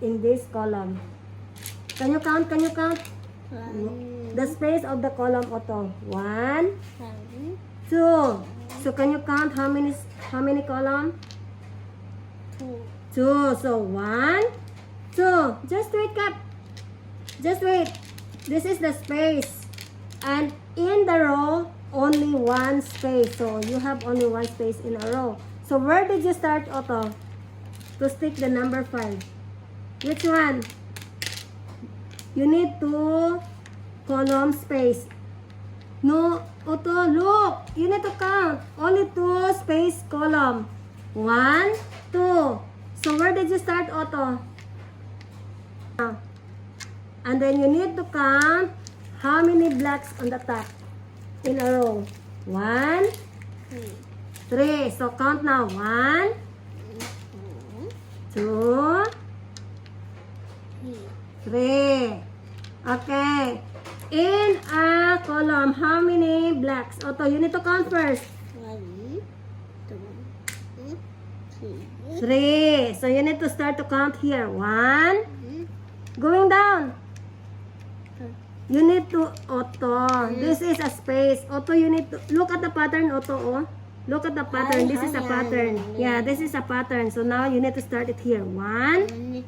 in this column? Can you count? Can you count? The space of the column, Otto. 1, 2. So can you count how many column? 2. So 1, 2. Just wait, Cap. Just wait. This is the space. And in the row, only one space. So you have only one space in a row. So where did you start, Otto? To stick the number 5. Which one? You need 2 column space. No, Otto, look. You need to count. Only 2 space column. 1, 2. So where did you start, Otto? And then you need to count how many blocks on the top in a row. 1, 3. So count now. 1, 2, 3. Okay. In a column, how many blocks? Otto, you need to count first. 3. So you need to start to count here. 1. Going down. You need to, Otto, this is a space. Otto, you need to, look at the pattern, Otto. Oh. Look at the pattern. This is a pattern. Yeah, this is a pattern. So now you need to start it here. 1.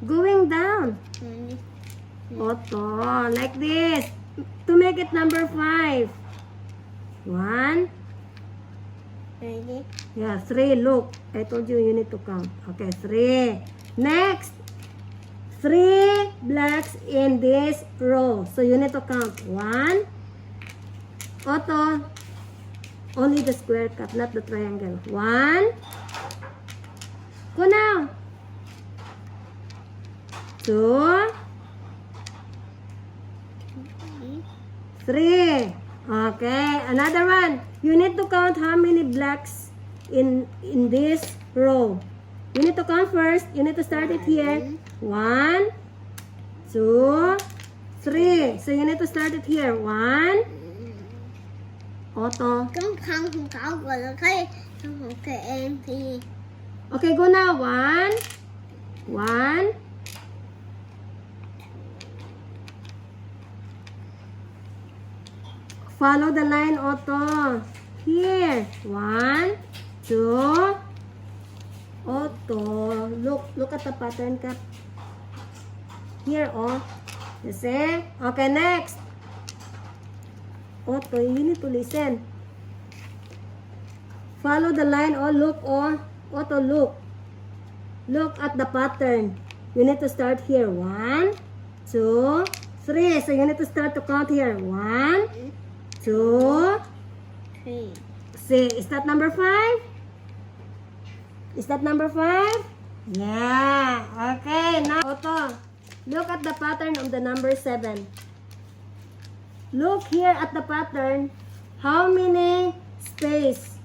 Going down. Otto, like this. To make it number 5. 1. Yeah, 3. Look, I told you you need to count. Okay, 3. Next. 3 blocks in this row. So you need to count. 1. Otto, only the square cut, not the triangle. 1. Go now. 2. 3. Okay, another one. You need to count how many blocks in this row. You need to count first. You need to start it here. 1, 2, 3. So you need to start it here. 1. Otto. ต้องทำของเขาก่อนแล้วค่อยทำของตัวเองที Okay, go now. 1, 1. Follow the line, Otto. Here. 1, 2. Otto. Look at the pattern, Cap. Here, oh. You see? Okay, next. Otto, you need to listen. Follow the line, oh. Look, oh. Otto, look. Look at the pattern. You need to start here. 1, 2, 3. So you need to start to count here. 1, 2, 3 see, is that number 5? Is that number 5? Yeah. Okay, now, Otto, look at the pattern of the number 7. Look here at the pattern. How many space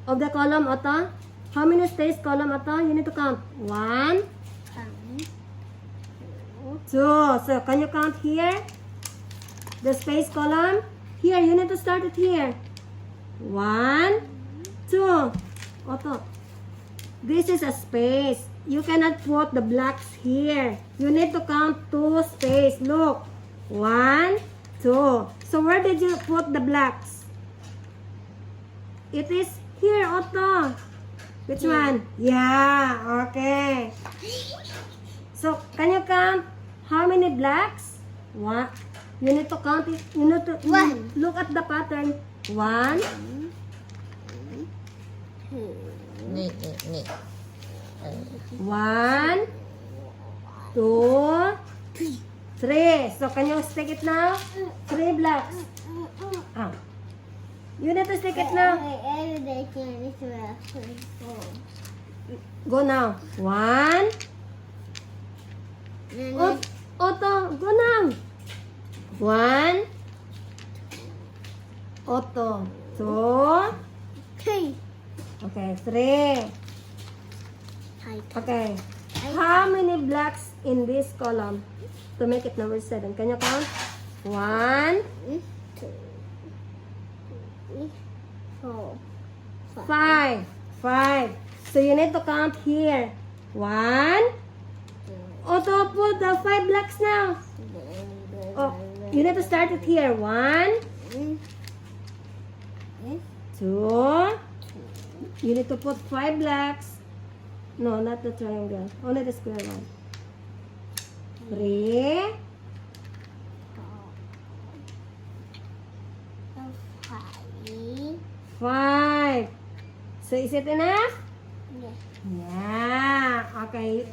of the column, Otto? How many space column, Otto? You need to count. 1, 2. So, can you count here? The space column? Here, you need to start it here. 1, 2. Otto, this is a space. You cannot put the blocks here. You need to count 2 space. Look. 1, 2. So where did you put the blocks? It is here, Otto. Which one? Yeah, okay. So, can you count how many blocks? 1. You need to count it. You need to 1. look at the pattern. 1. นี่ 1, 2, 3. So can you stick it now? 3 blocks. Ah. You need to stick it now. Go now. 1. Otto, go now. 1. Otto. 2. 3 Okay, 3. Okay. How many blocks in this column to make it number 7? Can you count? 1, 2 3 4 5. 5. So you need to count here. 1. Otto, put the 5 blocks now. Oh, you need to start it here. 1, 2. You need to put 5 blocks. No, not the triangle. Only the square one. 3. Five. So is it enough? Yeah. Okay.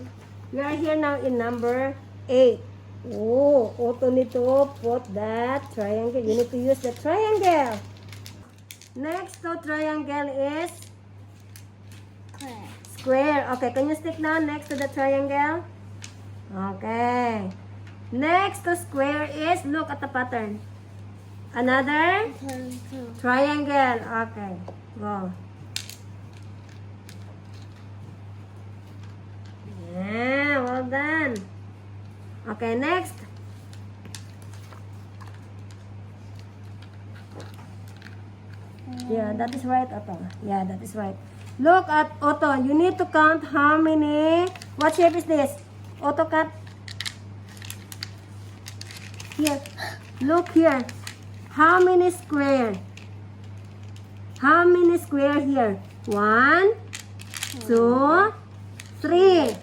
We are here now in number 8. Oh, Otto need to put that triangle. You need to use the triangle. Next to triangle is square. Okay, can you stick down next to the triangle? Okay. Next to square is, look at the pattern. Another triangle. Okay, go. Yeah, well done. Okay, next. Yeah, that is right, Otto. Yeah, that is right. Look at Otto. You need to count how many. What shape is this? Otto, cut. Here. Look here. How many square? How many square here? 1, 2, 3.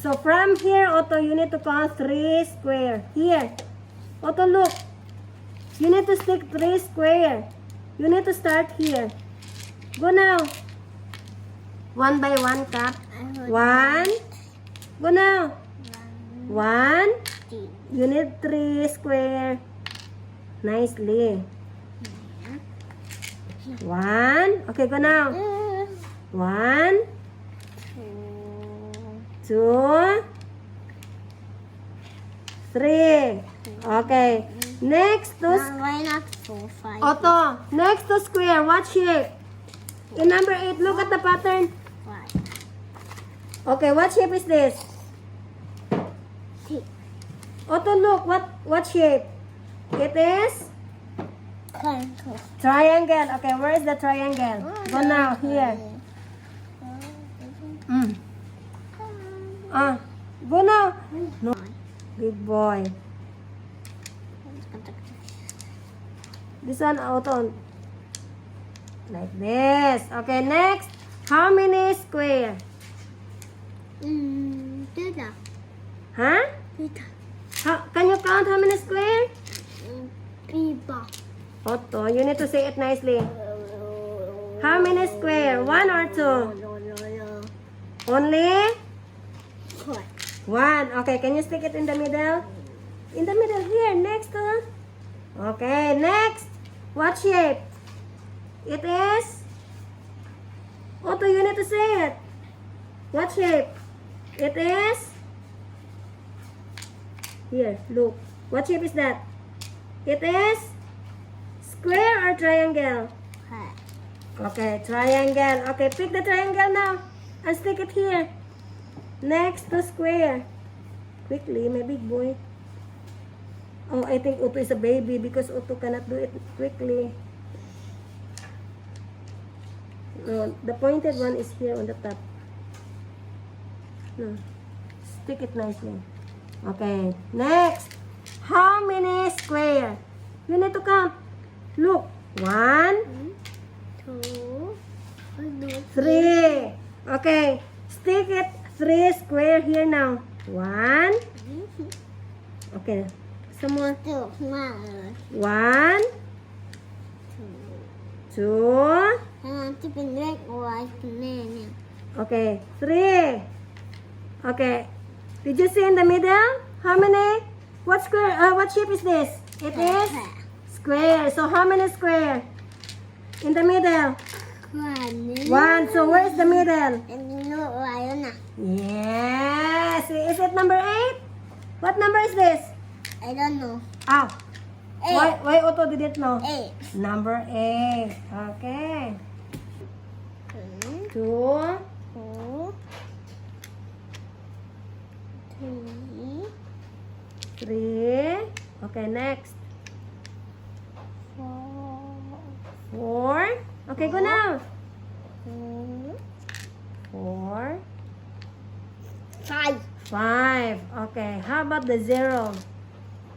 So from here, Otto, you need to count 3 square. Here. Otto, look. You need to stick 3 square. You need to start here. Go now. 1 by 1 cut. 1. Go now. 1. You need 3 square. Nicely. 1. Okay, go now. 1, 2, 3. Okay. Next to Why not 4, 5? Otto. Next to square. What shape? In number 8, look at the pattern. 5. Okay, what shape is this? 6. Otto, look. What shape? It is Triangle. triangle. Okay, where is the triangle? Go now. Here. Go now. No. Big boy. This one, Otto. Like this. Okay, next. How many square? Tita. Huh? Tita. Can you count how many square? Pipa. Otto, you need to say it nicely. How many square? 1 or 2? Only? 1. Okay, can you stick it in the middle? In the middle here, next to. Okay, next. What shape? It is? Otto, you need to say it. What shape? It is? Here, look. What shape is that? It is? Square or triangle? Okay, triangle. Okay, pick the triangle now and stick it here. Next to square. Quickly, my big boy. Oh, I think Otto is a baby because Otto cannot do it quickly. No, the pointed one is here on the top. No, stick it nicely. Okay, next. How many square? You need to count. Look. 1, 2, 3. Okay, stick it 3 square here now. 1. Okay, some more. 1, 2. ที่เป็นเลขไว้คุณแม่เนี่ย Okay, 3. Okay, did you see in the middle? How many? What square? What shape is this? It is square. So how many square? In the middle. 1. So where is the middle? อันนี้โลกไว้แล้วนะ Yes. Is it number 8? What number is this? I don't know Ah. Why Otto didn't know? 8 Number 8. Okay. 2. 4 3. Okay, next. 4. Okay, go now. 4. 5. 5. Okay. How about the 0?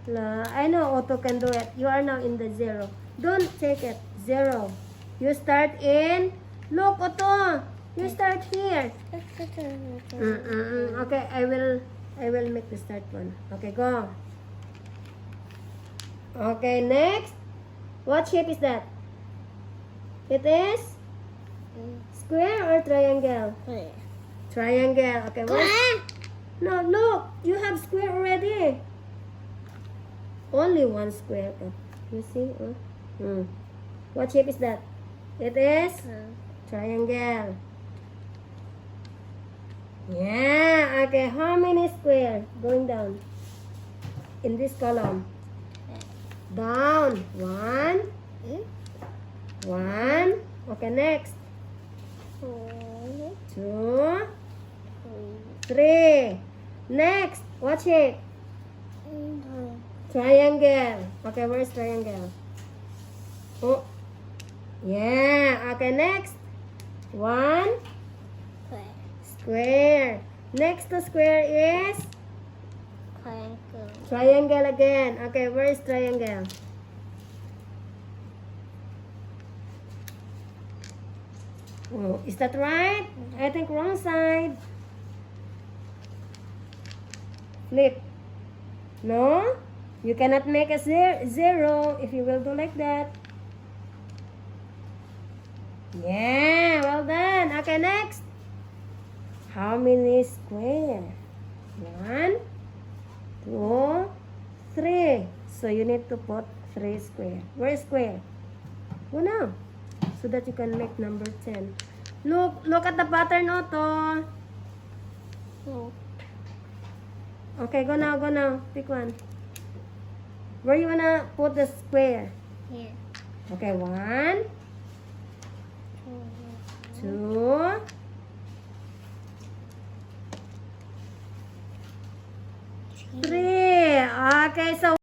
I know Otto can do it. You are now in the 0. Don't take it. 0. You start in. Look, Otto. You start here. Okay, I will make the start one. Okay, go. Okay, next. What shape is that? It is square or triangle? Triangle. Okay, what? No, look. You have square already. Only one square. You see? What shape is that? It is triangle. Yeah. Okay, how many square going down? In this column. Down. 1. 1. Okay, next. 2. 3. Next. What shape? Triangle. Okay, where is triangle? Oh. Yeah. Okay, next. 1. Square. Next to square is triangle again. Okay, where is triangle? Oh, is that right? I think wrong side. Flip. No? You cannot make a zero if you will do like that. Yeah, well done. Okay, next. How many square? 1, 2, 3. So you need to put 3 square. Where is square? Go now. So that you can make number 10. Look at the pattern, Otto. Okay, go now. Pick one. Where you wanna put the square? Here. Okay, 1, 2, 3. Okay, so